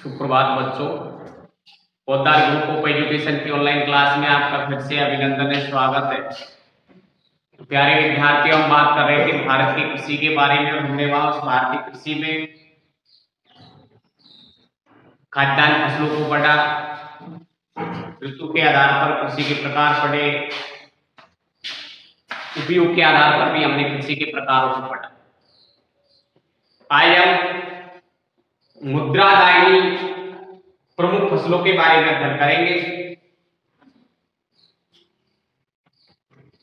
सुप्रभात बच्चों। पौधार ग्रुप ऑफ एजुकेशन की ऑनलाइन क्लास में आपका फिर से अभिनंदन है, स्वागत है। तो प्यारे विद्यार्थियों, हम बात कर रहे थे भारत की कृषि के बारे में और हमने वहां उस भारतीय कृषि में खाद्यान्न फसलों को पढ़ा, ऋतु के आधार पर कृषि के प्रकार पढ़े, उपयोग के आधार पर भी हमने कृषि के प्रकारों को पढ़ा। आज हम मुद्रादायनी प्रमुख फसलों के बारे में अध्ययन करेंगे।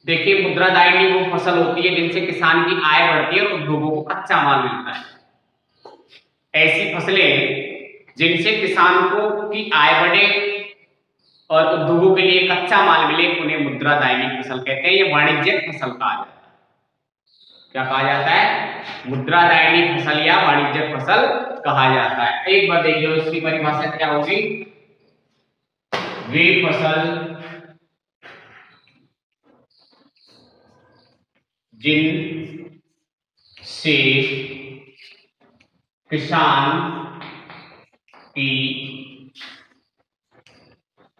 देखिए, मुद्रादायनी वो फसल होती है जिनसे किसान की आय बढ़ती है और उद्योगों को कच्चा माल मिलता है। ऐसी फसलें जिनसे किसान को की आय बढ़े और उद्योगों के लिए कच्चा माल मिले, उन्हें मुद्रादायनी फसल कहते हैं। ये वाणिज्यिक फसल कहा जाता है। क्या कहा जाता है? मुद्रादायनी फसल या वाणिज्यिक फसल कहा जाता है। एक बार देख लो, इसकी परिभाषा क्या होगी। वे फसल जिन से किसान की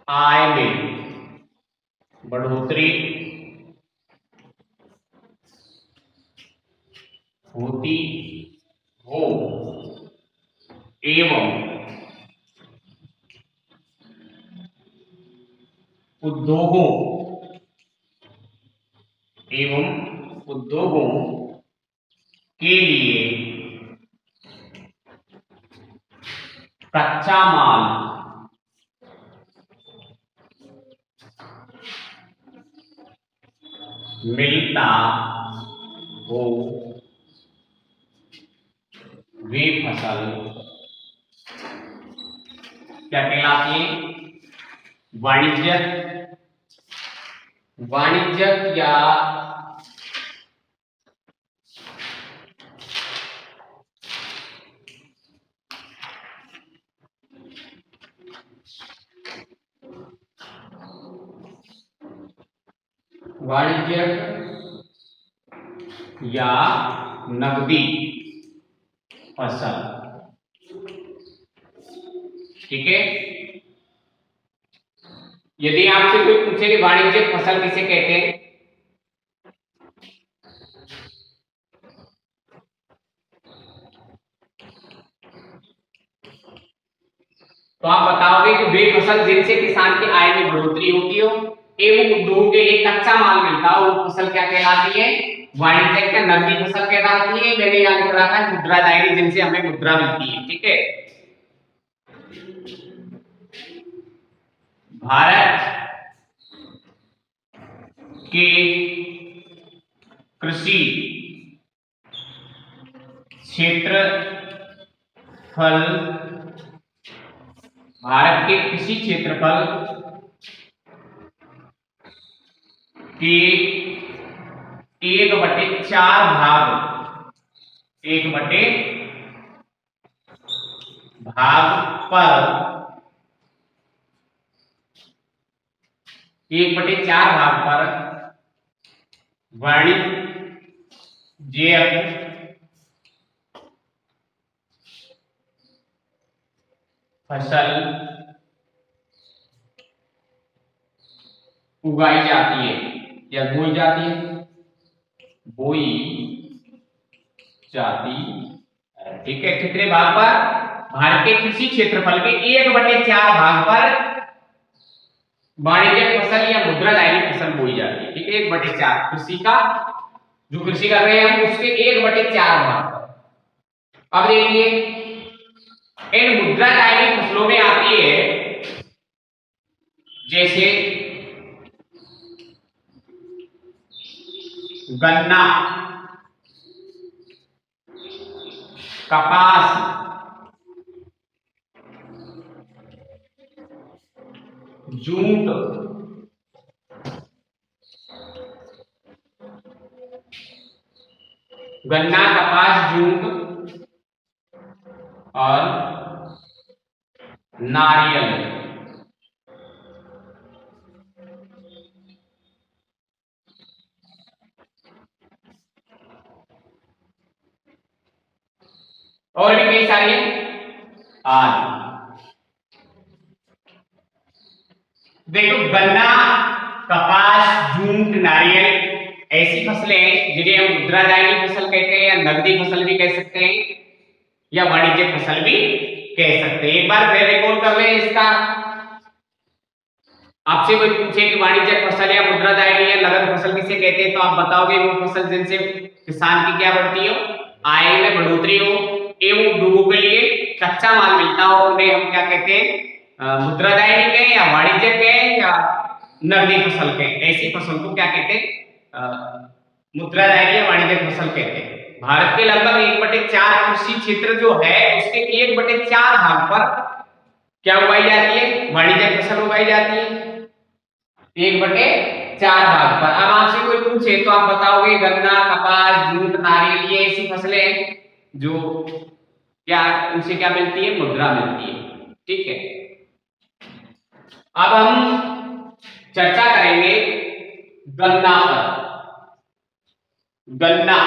आय में बढ़ोतरी होती हो एवं उद्योगों के लिए कच्चा माल मिलता हो, वे फसल क्या कहलाती है? वाणिज्यिक या नकदी फसल। ठीक है। यदि आपसे कोई पूछे कि वाणिज्यिक फसल किसे कहते हैं, तो आप बताओगे कि वे फसल जिनसे किसान की आय में बढ़ोतरी होती हो एवं उद्योग के लिए कच्चा माल मिलता हो, वो फसल क्या कहलाती है? वाणिज्यिक या नकदी फसल कहलाती है। मैंने यहाँ लिख रखा है मुद्रादायनी, जिनसे हमें मुद्रा मिलती है। ठीक है। भारत के कृषि क्षेत्रफल के 1/4 भाग पर 1/4 भाग पर वाणिज्यिक फसल उगाई जाती है या बोई जाती है। ठीक है। कितने भाग पर? भारत के कृषि क्षेत्रफल के 1/4 भाग पर वाणिज्यिक फसल या मुद्रादायनी फसल बोई जाती है। ठीक है। 1/4 कृषि का, जो कृषि कर रहे हैं हम, उसके 1/4 भाग पर। अब देखिए, इन मुद्रादायनी फसलों में आती है जैसे गन्ना, कपास, जूट, गन्ना, कपास, जूट और नारियल। और भी कई सारी आदि। देखो गन्ना, कपास, जूट, नारियल ऐसी फसलें हैं जिन्हें हम मुद्रादायनी फसल कहते हैं या नगदी फसल भी कह सकते हैं या वाणिज्यिक फसल भी कह सकते हैं। एक बार फिर रिकॉर्ड कर लें इसका। आपसे कोई पूछे कि वाणिज्यिक फसल या मुद्रादायनी या नगद फसल किसे कहते हैं तो आप बताओगे वो फसल जिनसे किसान की क्या बढ़ती हो, आय में बढ़ोतरी हो एवं उद्योगों के लिए कच्चा माल मिलता हो, उन्हें हम क्या कहते हैं, मुद्रादायनी कहें या वाणिज्यिक कहें या नगदी फसल कहें। ऐसी फसल को क्या कहते हैं, मुद्रादायनी या वाणिज्यिक फसल कहते हैं। भारत के लगभग 1/4 कृषि क्षेत्र जो है उसके 1/4 भाग पर क्या उगाई जाती है, वाणिज्यिक फसल उगाई जाती है 1/4 भाग पर। अब आपसे कोई पूछे तो आप बताओगे गन्ना, कपास, जूट, नारियल ये ऐसी फसलें हैं जो क्या उनसे क्या मिलती है, मुद्रा मिलती है। ठीक है, अब हम चर्चा करेंगे गन्ना पर। गन्ना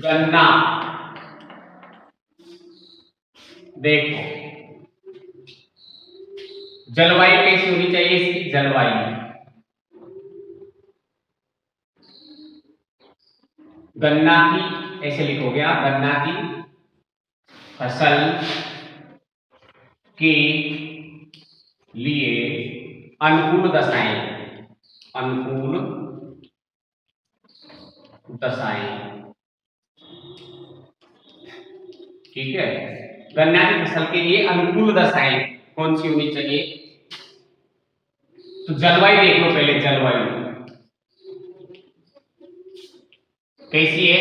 गन्ना देखो जलवायु कैसी होनी चाहिए इसकी, जलवायु गन्ना की ऐसे लिखोगे आप, गन्ना की फसल के लिए अनुकूल दशाएं, अनुकूल दशाएं। ठीक है, गन्ना की फसल के लिए अनुकूल दशाएं कौन सी होनी चाहिए, तो जलवायु देख लो पहले। जलवायु कैसी है,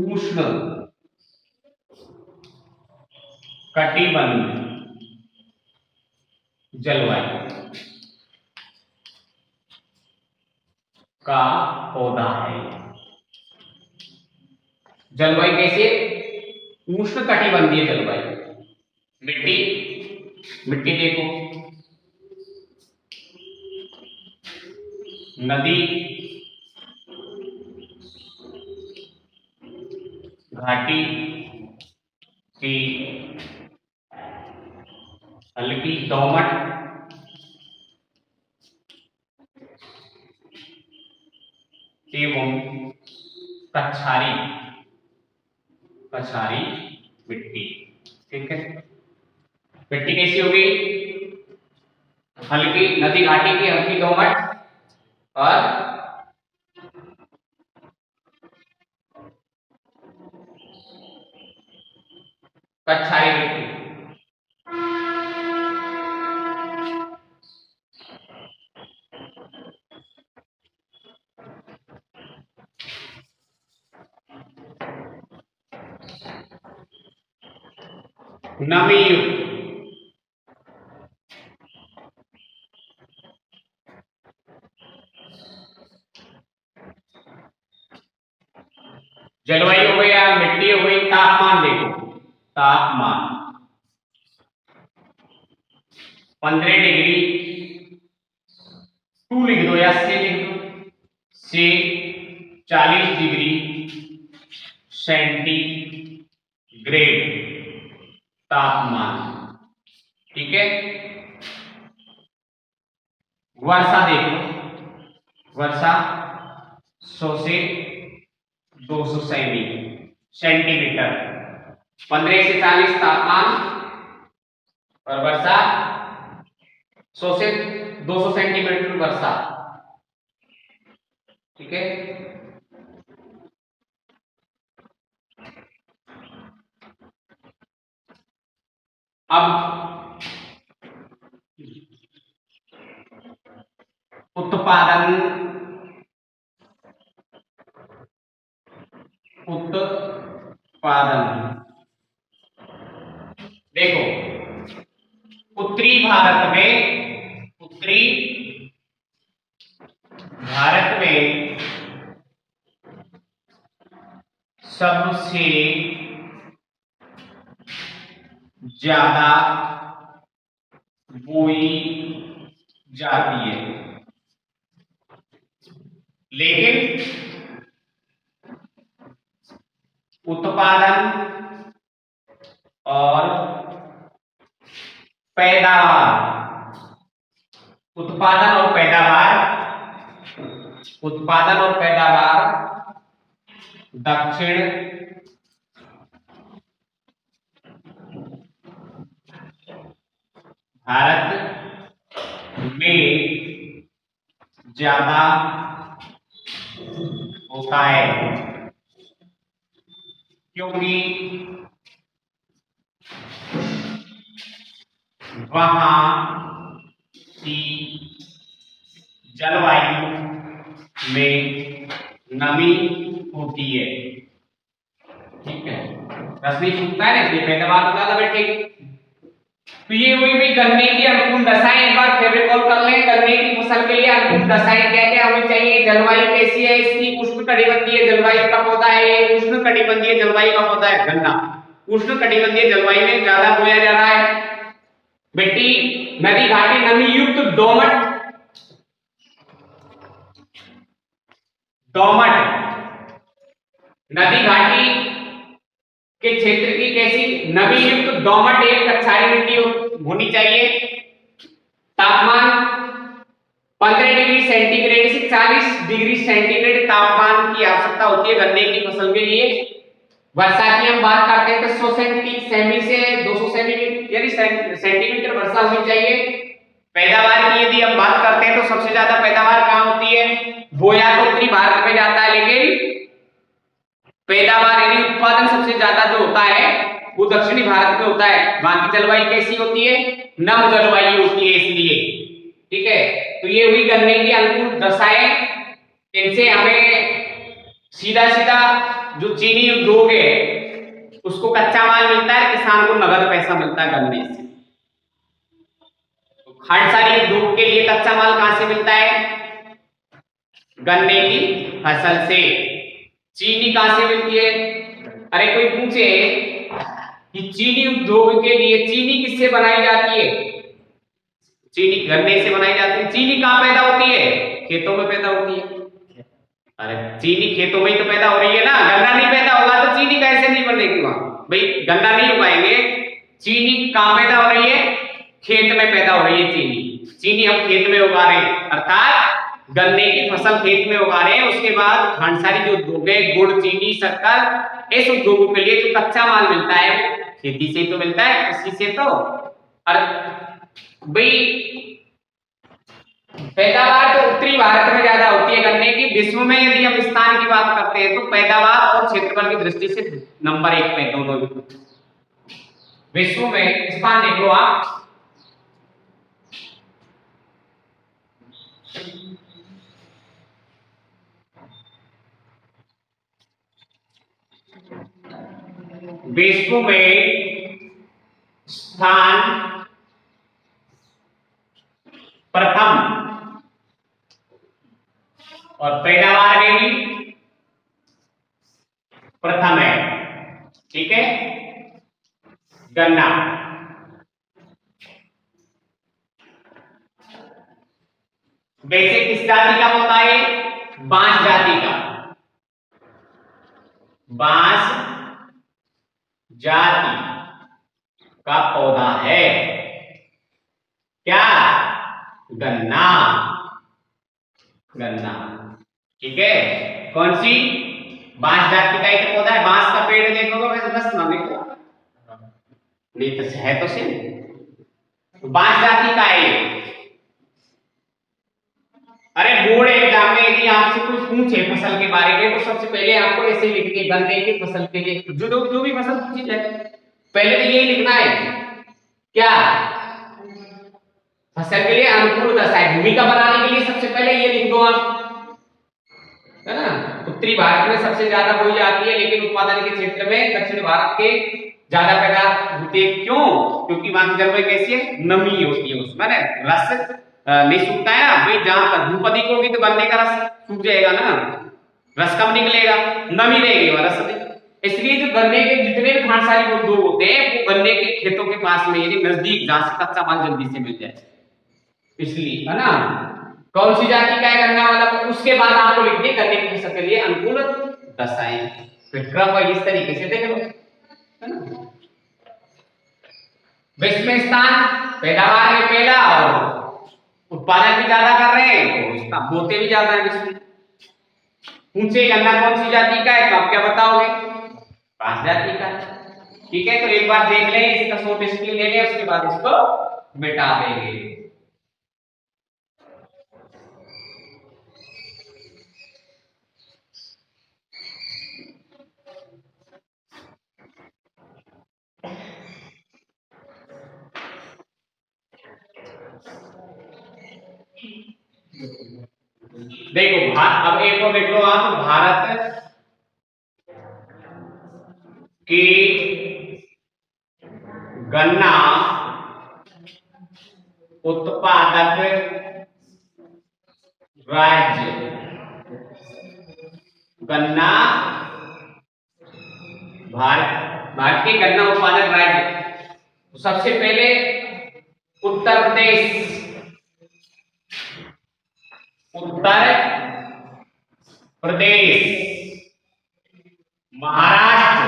उष्ण कटिबंध जलवायु का पौधा है। जलवायु कैसे, उष्ण कटिबंधीय जलवायु। मिट्टी, मिट्टी देखो नदी, घाटी की हल्की दोमट एवं कछारी, कछारी मिट्टी। ठीक है, मिट्टी कैसी होगी, हल्की नदी घाटी की हल्की दोमट और कछारी मिट्टी। नमी युक्त, जलवायु हो गया, मिट्टी हो गई, तापमान देखो, तापमान 15 डिग्री टू लिख दो या से लिख दो, से 40 डिग्री सेंटीग्रेड तापमान। ठीक है, वर्षा देखो, वर्षा 100 से 200 सेंटीमीटर। 15 से 40 तापमान और वर्षा 100 से 200 सेंटीमीटर वर्षा। ठीक है, अब उत्पादन, उत्पादन देखो उत्तरी भारत में सबसे ज्यादा बोई जाती है, लेकिन उत्पादन और पैदावार दक्षिण भारत में ज्यादा होता है, क्योंकि वहां की जलवायु में नमी होती है। ठीक है, रसनी सूखता है ना, इसलिए पैदावार ज्यादा बैठेगी। तो ये हुई भी गन्ने की अनुकूल दशाएं। एक बार फिर रिकॉल कर लें, गन्ने की फसल के लिए अनुकूल दशाएं क्या क्या होनी चाहिए। जलवायु कैसी है इसकी, उष्णकटिबंधीय जलवायु का पौधा है ये, उष्णकटिबंधीय जलवायु का पौधा है गन्ना। उष्णकटिबंधीय जलवायु में ज्यादा बोया जा रहा है। मिट्टी नदी घाटी नमी युक्त दोमट नदी घाटी के क्षेत्र की कैसी नमी युक्त दोमट एक कछारी मिट्टी होनी चाहिए। तापमान 15 डिग्री सेंटीग्रेड से 40 डिग्री सेंटीग्रेड तापमान की आवश्यकता होती है गन्ने की फसल के लिए। वर्षा की हम बात करते हैं तो 100 सेमी से 200 सेंटीमीटर वर्षा होनी चाहिए। पैदावार की यदि हम बात करते हैं तो सबसे ज्यादा पैदावार कहाँ होती है, बोया तो उत्तरी भारत में जाता है, लेकिन पैदावार यानी उत्पादन सबसे ज्यादा जो होता है वो दक्षिणी भारत में होता है। वहां की जलवायु कैसी होती है, नम जलवायु होती है इसलिए। ठीक है, तो ये हुई गन्ने की अनुकूल दशाएं। इनसे हमें सीधा सीधा जो चीनी उद्योग है उसको कच्चा माल मिलता है, किसान को नगद पैसा मिलता है गन्ने से। खांडसारी उद्योग के लिए कच्चा माल कहां से मिलता है, गन्ने की फसल से। चीनी कहां से मिलती है, अरे कोई पूछे कि चीनी उद्योग के लिए चीनी किससे बनाई जाती है, चीनी गन्ने से बनाई जाती है। चीनी कहां पैदा होती है, खेतों में पैदा होती है। अरे चीनी खेतों में ही तो पैदा हो रही है ना, गन्ना नहीं पैदा होगा तो चीनी कैसे नहीं बनेगी वहां, भाई गन्ना नहीं उगाएंगे। चीनी कहां पैदा हो रही है, खेत में पैदा हो रही है चीनी हम खेत में उगा रहे हैं, अर्थात गन्ने की फसल खेत में उगा रहे हैं। उसके बाद खांडसारी जो उद्योग है, गुड़ चीनी शक्कर, इस उद्योगों के लिए जो कच्चा माल मिलता है खेती से ही तो मिलता है, कृषि से। तो भाई पैदावार तो उत्तरी भारत में ज्यादा होती है गन्ने की। विश्व में यदि हम स्थान की बात करते हैं तो पैदावार और क्षेत्रफल की दृष्टि से नंबर 1 पे दोनों विश्व में स्थान देख लो आप। विश्व में स्थान प्रथम और पैदावार में भी प्रथम है। ठीक है, गन्ना। वैसे किस जाति का पौधा है, बांस जाति का, बांस जाति का पौधा है क्या, गन्ना। ठीक है, कौन सी, बांस जाति का एक पौधा है। बांस का पेड़ देखोगे वैसे बस ना देखो नहीं तो है तो सेम, बांस जाति का है। अरे बोर्ड एग्जाम में यदि आपसे कुछ पूछे फसल के बारे में तो सबसे पहले आपको ऐसे लिख के गन्ने की फसल के लिए जो भी फसल पूछी जाए पहले तो यही लिखना है क्या, फसल के लिए अनुकूल दशाएं। भूमिका बनाने के लिए सबसे पहले ये लिख दो आप, है ना। उत्तरी भारत में सबसे ज्यादा बोई जाती है, लेकिन उत्पादन के क्षेत्र में दक्षिण भारत के ज्यादा पैदा होती है। क्यों? क्योंकि वहां की जलवायु कैसी है, नमी होती है उसमें ना, रस नहीं सूखता है ना भाई। जहां पर धूप अधिक होगी तो गन्ने का रस सूख जाएगा ना, रस कम निकलेगा, नमी रहेगी और रस नहीं। इसलिए जो गन्ने के जितने भी खांडसारी उद्योग होते हैं वो गन्ने के खेतों के पास में, यानी नजदीक, जहां से कच्चा माल जल्दी से मिल जाए, इसलिए, है ना। कौन सी जाति का है गन्ना वाला? उसके बाद आपको लिखनी है गन्ने की फसल के लिए अनुकूल दशाएं। फिर क्रम इस तरीके से देख लो, है ना। विश्व में स्थान, पैदावार में पहला, और उत्पादन भी ज्यादा कर रहे हैं तो इसका बोते भी ज्यादा है विश्व में। पूछे गन्ना कौन सी जाति का है तो आप क्या बताओगे? पांच जाति का है। ठीक है, तो एक बार देख लें, इसका शॉर्ट स्क्रीन ले लें, उसके बाद इसको मिटा देंगे। देखो अब एक और देख लो आप, भारत की गन्ना उत्पादक राज्य, गन्ना भारत के गन्ना उत्पादक राज्य, तो सबसे पहले उत्तर प्रदेश, उत्तर प्रदेश, महाराष्ट्र,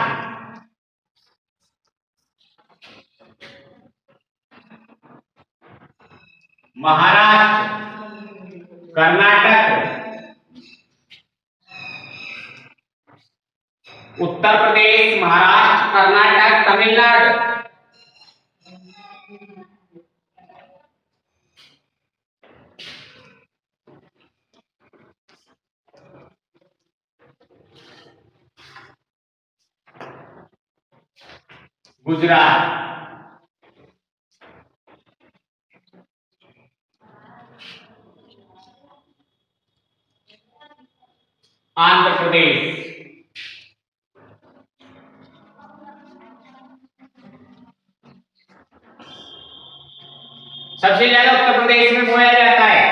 कर्नाटक, उत्तर प्रदेश, महाराष्ट्र, कर्नाटक, तमिलनाडु। गुजरात, आंध्र प्रदेश, सबसे ज्यादा उत्तर प्रदेश में बोया जाता है।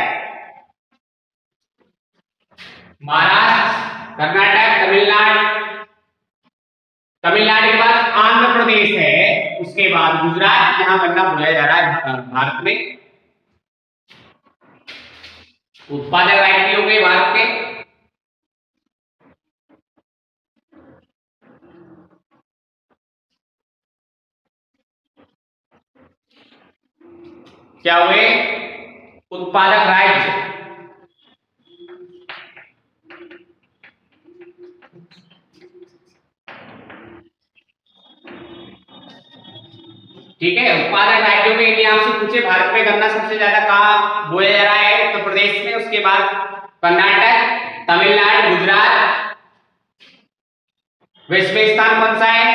महाराष्ट्र, कर्नाटक, तमिलनाडु, तमिलनाडु के बाद आंध्र प्रदेश है, उसके बाद गुजरात, यहां गन्ना बोया जा रहा है भारत में। उत्पादक राज्य हो गए भारत के। क्या हुए? उत्पादक राज्य। ठीक है, उत्पादक राज्यों में यदि आपसे पूछे भारत में गन्ना सबसे ज्यादा कहां बोया जा रहा है, उत्तर प्रदेश में, उसके बाद कर्नाटक, तमिलनाडु, गुजरात। विश्व में स्थान कौन सा है?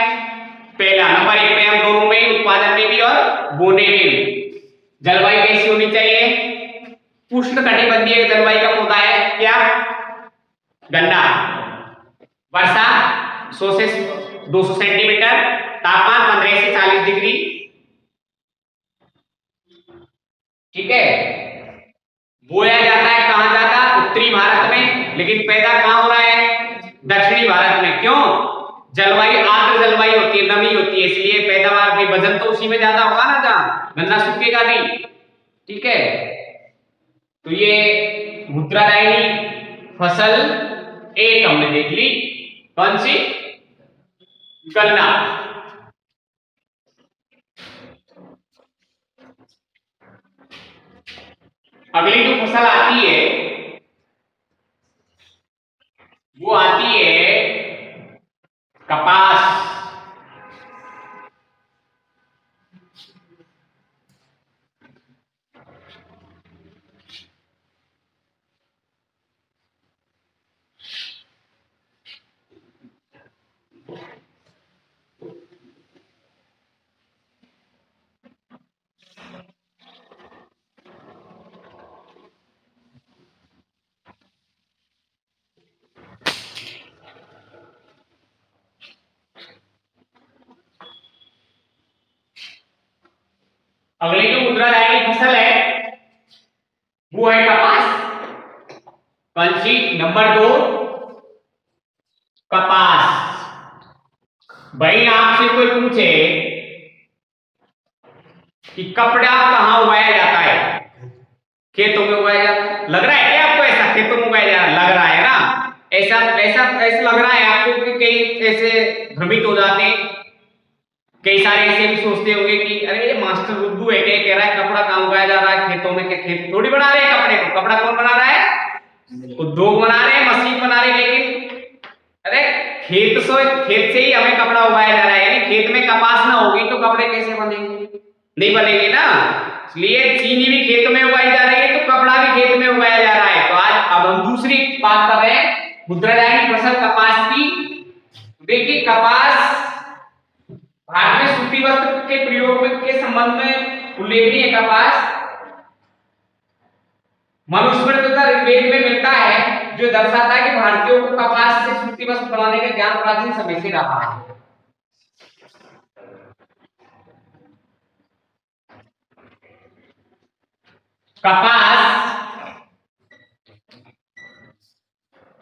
पहला, नंबर एक पे हम दोनों में, उत्पादन में भी और बोने में भी। जलवायु कैसी होनी चाहिए? उष्णकटिबंधीय जलवायु का पौधा है क्या? गन्ना। वर्षा 100 से 200 सेंटीमीटर, तापमान 15 से 40 डिग्री। ठीक है, बोया जाता है कहां ज्यादा? उत्तरी भारत में, लेकिन पैदा कहां हो रहा है? दक्षिणी भारत में। क्यों? जलवायु आर्द्र जलवायु होती है, नमी होती है, इसलिए पैदावार भी, वजन तो उसी में ज्यादा होगा ना, जहां गन्ना सूखेगा नहीं। ठीक है, तो ये मुद्रादायनी फसल एक हमने देख ली, कौन सी? गन्ना। अगली जो फसल आती है वो आती है कपास। अगली जो मुद्राधारी फसल है वो है कपास। कौन सी? नंबर 2 कपास। भाई आपसे कोई पूछे कि कपड़ा कहाँ उगाया जाता है? खेतों में उगाया जाता है। लग रहा है क्या आपको ऐसा खेतों में उगाया जा लग रहा है ना? ऐसा ऐसा ऐसा लग रहा है आपको कि कई ऐसे भ्रमित हो जाते हैं। कई सारे ऐसे भी सोचते होंगे कि अरे ये मास्टर रुद्दू है क्या कह रहा है कपड़ा कहाँ उगाया जा रहा है खेतों में? क्या खेत थोड़ी बना रहे हैं कपड़े को? कपड़ा कौन बना रहा है? उद्योग बना रहे हैं, मशीन बना रहे हैं। लेकिन अरे खेत से ही हमें कपड़ा उगाया जा रहा है। यानी खेत में कपास ना होगी तो कपड़े कैसे बनेंगे? नहीं बनेंगे ना। इसलिए चीनी भी खेत में उगाई जा रही है तो कपड़ा भी खेत में उगाया जा रहा है। तो आज अब हम दूसरी बात कर रहे हैं मुद्राधारी फसल कपास की। देखिए कपास भारत में सूती वस्त्र के प्रयोग के संबंध में उल्लेखनीय है। कपास मनुस्मृति तथा ऋग्वेद में मिलता है जो दर्शाता है कि भारतीयों को कपास से सूती वस्त्र बनाने का ज्ञान प्राचीन समय से रहा है। कपास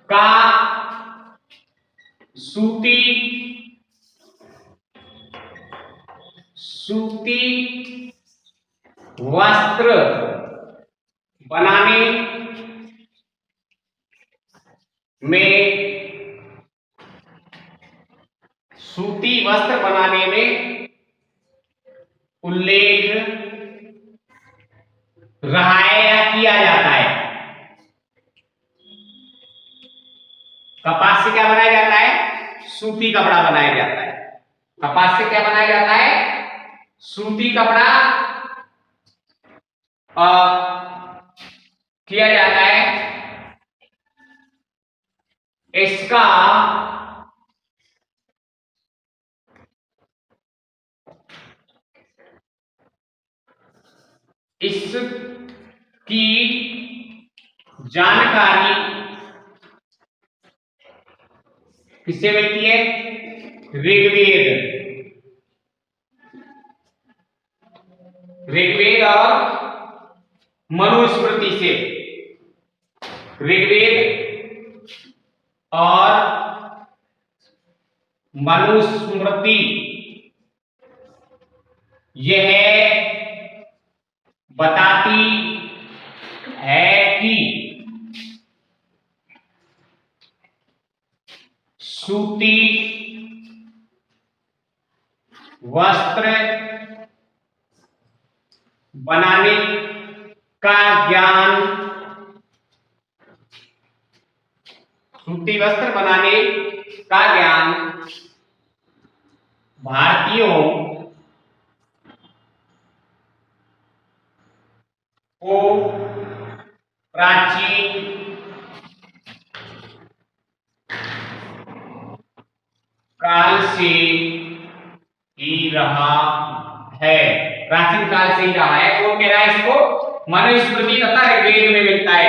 का सूती वस्त्र बनाने में उल्लेख रहा है या किया जाता है। कपास से क्या बनाया जाता है? सूती कपड़ा बनाया जाता है। कपास से क्या बनाया जाता है? सूती कपड़ा किया जाता है। इसका इसकी जानकारी किससे मिलती है? ऋग्वेद और मनुस्मृति से। ऋग्वेद और मनुस्मृति यह बताती है कि सूती वस्त्र बनाने का ज्ञान भारतीयों को प्राचीन काल से ही रहा है। प्राचीन काल से ही रहा है। कौन कह रहा है इसको? मनुस्मृति तथा ऋग्वेद में मिलता है।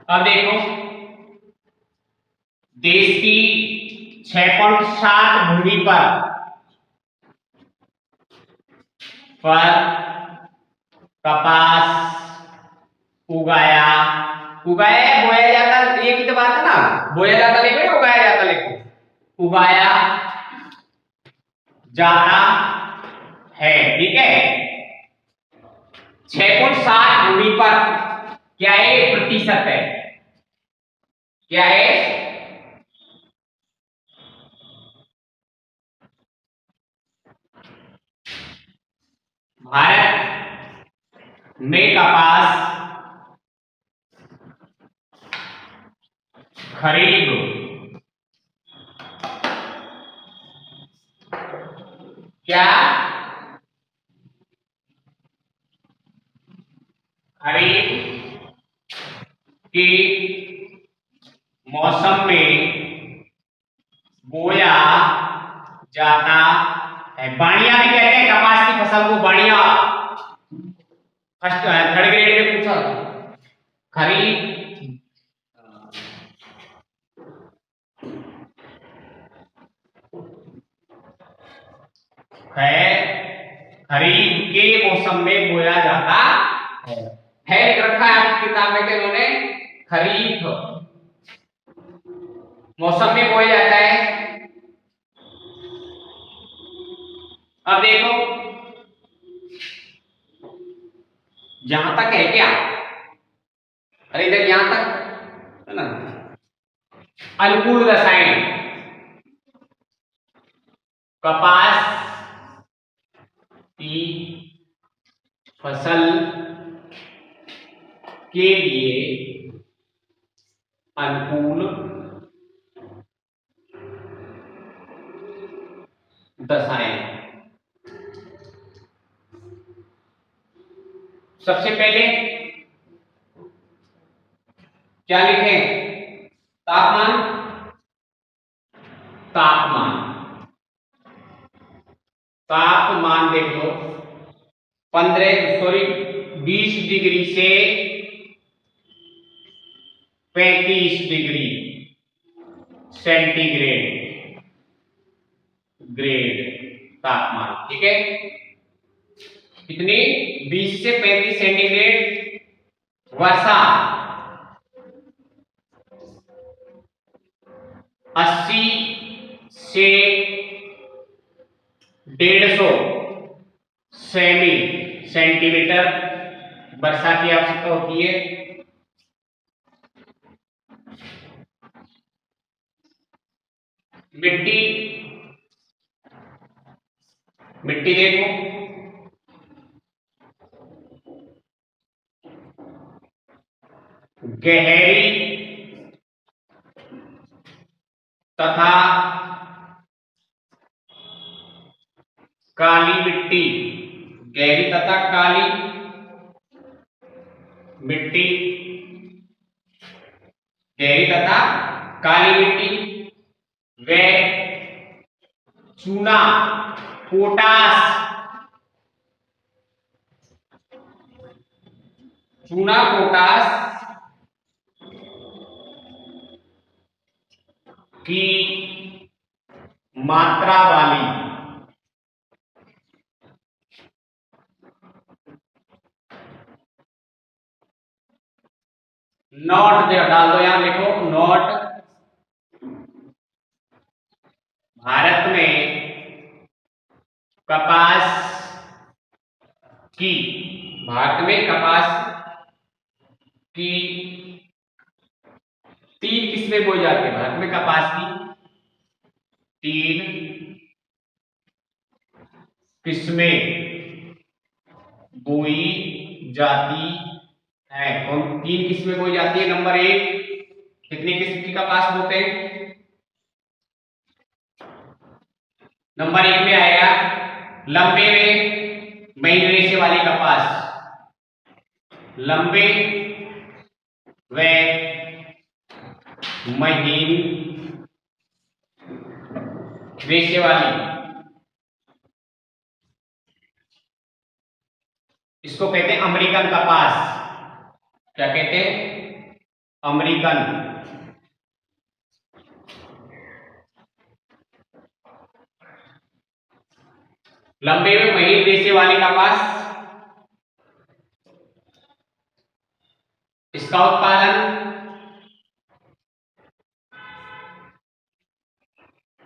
अब देखो देश की 6.7 भूमि पर कपास उगाया बोया जाता। एक ही तो बात है ना। बोया जाता लिखो, उगाया जाता लिखो। उगाया जाता है। ठीक है। 6.7 भूमि पर क्या है? प्रतिशत है। क्या है? भारत में कपास खरीफ क्या खरीफ के मौसम में बोया जाता है। बाणिया भी कहते हैं कपास की फसल को। बाणिया फर्स्ट थर्ड ग्रेड में पूछा। खरीफ खरीफ के मौसम में बोया जाता है लिख रखा है आपकी किताब में कि उन्होंने खरीफ मौसम में बोया जाता है। अब देखो यहां तक है क्या, अरे इधर यहां तक है ना। अनुकूल दशाएं, कपास की फसल के लिए अनुकूल दशाएं। सबसे पहले क्या लिखें, तापमान, तापमान, तापमान देख लो 20 डिग्री से 35 डिग्री सेंटीग्रेड ग्रेड तापमान, ठीक है। कितनी 20 से 35 सेंटीग्रेड। वर्षा 80 से 150 सेमी सेंटीमीटर वर्षा की आवश्यकता होती है। मिट्टी, मिट्टी देखो गहरी तथा काली मिट्टी, गहरी तथा काली मिट्टी, गहरी तथा काली मिट्टी व चूना पोटास, चूना पोटास की मात्रा वाली नोट डाल दो, यहां देखो नोट। भारत में कपास की, भारत में कपास की 3 किस्में बोई जाती है। भारत में कपास की 3 किस्में बोई जाती है। कौन 3 किस्में बोई जाती है? नंबर 1, कितने किस्म की कपास बोते हैं? नंबर 1 में आएगा लंबे में महीन रेशे वाली कपास, लंबे व महीन रेशे वाली, इसको कहते हैं अमेरिकन कपास। क्या कहते हैं? अमेरिकन। लंबे में महीन रेशे वाली कपास, इसका उत्पादन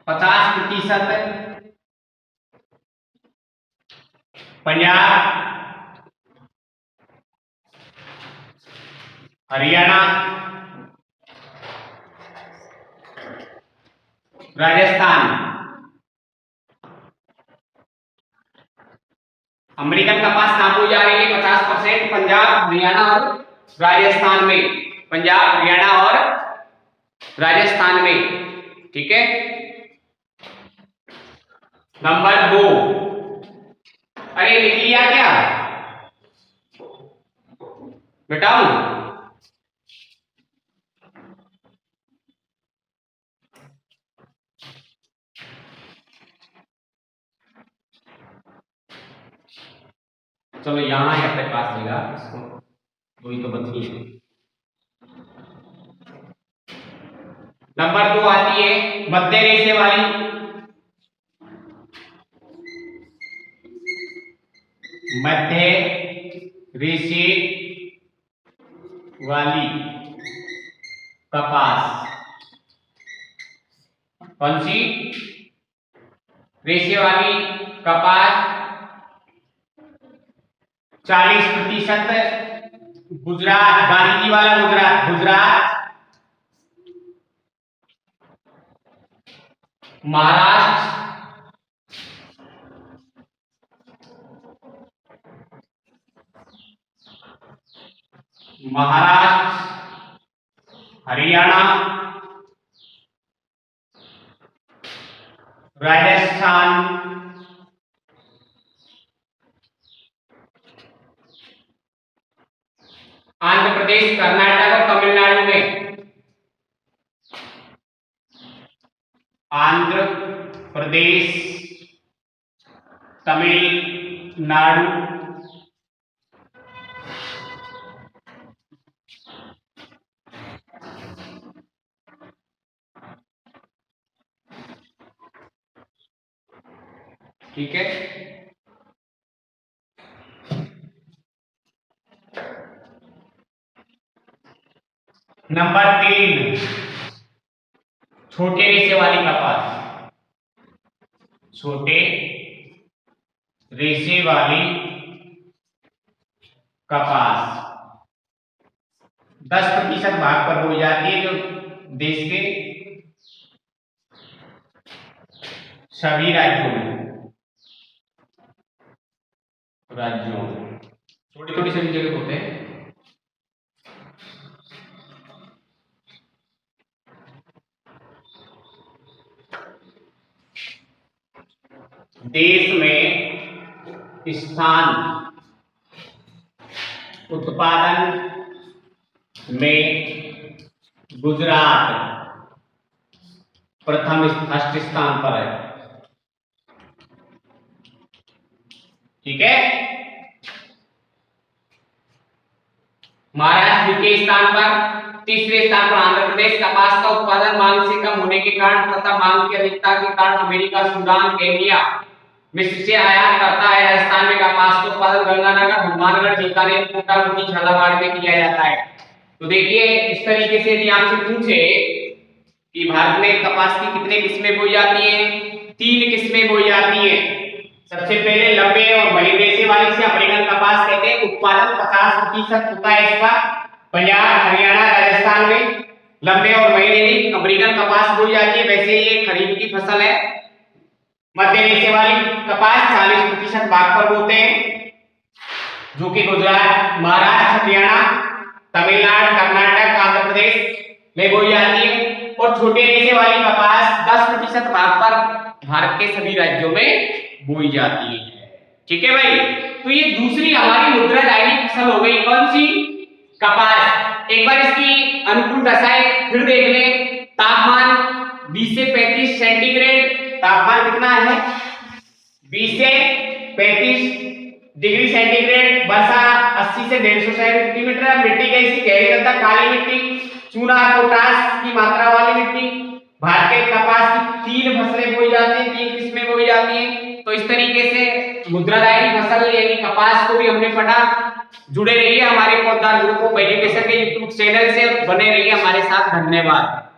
50% पंजाब, हरियाणा, राजस्थान। अमेरिकन कपास कहां बोई जा रही है? 50% पंजाब, हरियाणा और राजस्थान में, पंजाब, हरियाणा और राजस्थान में, ठीक है। नंबर 2, अरे लिख लिया क्या बेटाऊ? चलो यहां है अपने पास जगह, इसको वही तो बची है। नंबर 2 आती है मध्य रेशे वाली, कपास। कौन सी? रेशे वाली कपास 40%। गुजरात, गांधी जी वाला गुजरात, गुजरात, महाराष्ट्र, हरियाणा, राजस्थान, आंध्र प्रदेश, कर्नाटक और तमिलनाडु में, आंध्र प्रदेश, तमिलनाडु, ठीक है। नंबर 3, छोटे रेशे वाली कपास। छोटे रेशे वाली कपास 10% भाग पर बोई जाती है, जो देश के सभी राज्यों में छोटी छोटी सभी जगह होते हैं। देश में स्थान उत्पादन में गुजरात फर्स्ट स्थान पर है, ठीक है। महाराष्ट्र द्वितीय स्थान पर, तीसरे स्थान पर आंध्र प्रदेश। कपास का उत्पादन मांग से कम होने के कारण तथा मांग की अधिकता के कारण अमेरिका, सूडान, केन्या, मिस्र से आयात करता है। राजस्थान में कपास का उत्पादन गंगानगर, हनुमानगढ़, बीकानेर, कोटा, बूंदी, झालावाड़ में किया जाता है। तो देखिए, इस तरीके से यदि आपसे पूछे कि भारत में कपास की कितने किस्में बोई जाती हैं? 3 किस्में बोई जाती हैं। सबसे पहले लंबे और बड़ी रेशे वाली से अमेरिकन कपास कहते हैं। उत्पादन 50% होता है इसका पंजाब, हरियाणा, राजस्थान में लंबे और महीने अमेरिकन कपास बोई जाती है। वैसे ये खरीफ की फसल है। मध्य रेशे वाली कपास 40% भाग पर बोते हैं, जो कि गुजरात, महाराष्ट्र, हरियाणा, तमिलनाडु, कर्नाटक, आंध्र प्रदेश में बोई जाती है। और छोटे रेशे वाली कपास 10% भाग पर भारत के सभी राज्यों में बोई जाती है, ठीक है भाई। तो ये दूसरी हमारी मुद्रादायनी फसल हो गई। कौन सी? कपास। एक बार इसकी अनुकूल दशाएं फिर देख लें। तापमान 20 से 35 सेंटीग्रेड, तापमान कितना है? 20 से 35 डिग्री सेंटीग्रेड। वर्षा 80 से 150 सेंटीमीटर। मिट्टी कैसी? गहरी तथा काली मिट्टी, चूना, पोटाश की मात्रा वाली मिट्टी। भारत के कपास की 3 फसलें बोई जाती हैं, 3 किस्में बोई जाती हैं। तो इस तरीके से मुद्रादायनी फसल यानी कपास को भी हमने पढ़ा। जुड़े रहिए हमारे पौधार ग्रुप ऑफ एजुकेशन के यूट्यूब चैनल से, बने रहिए हमारे साथ। धन्यवाद।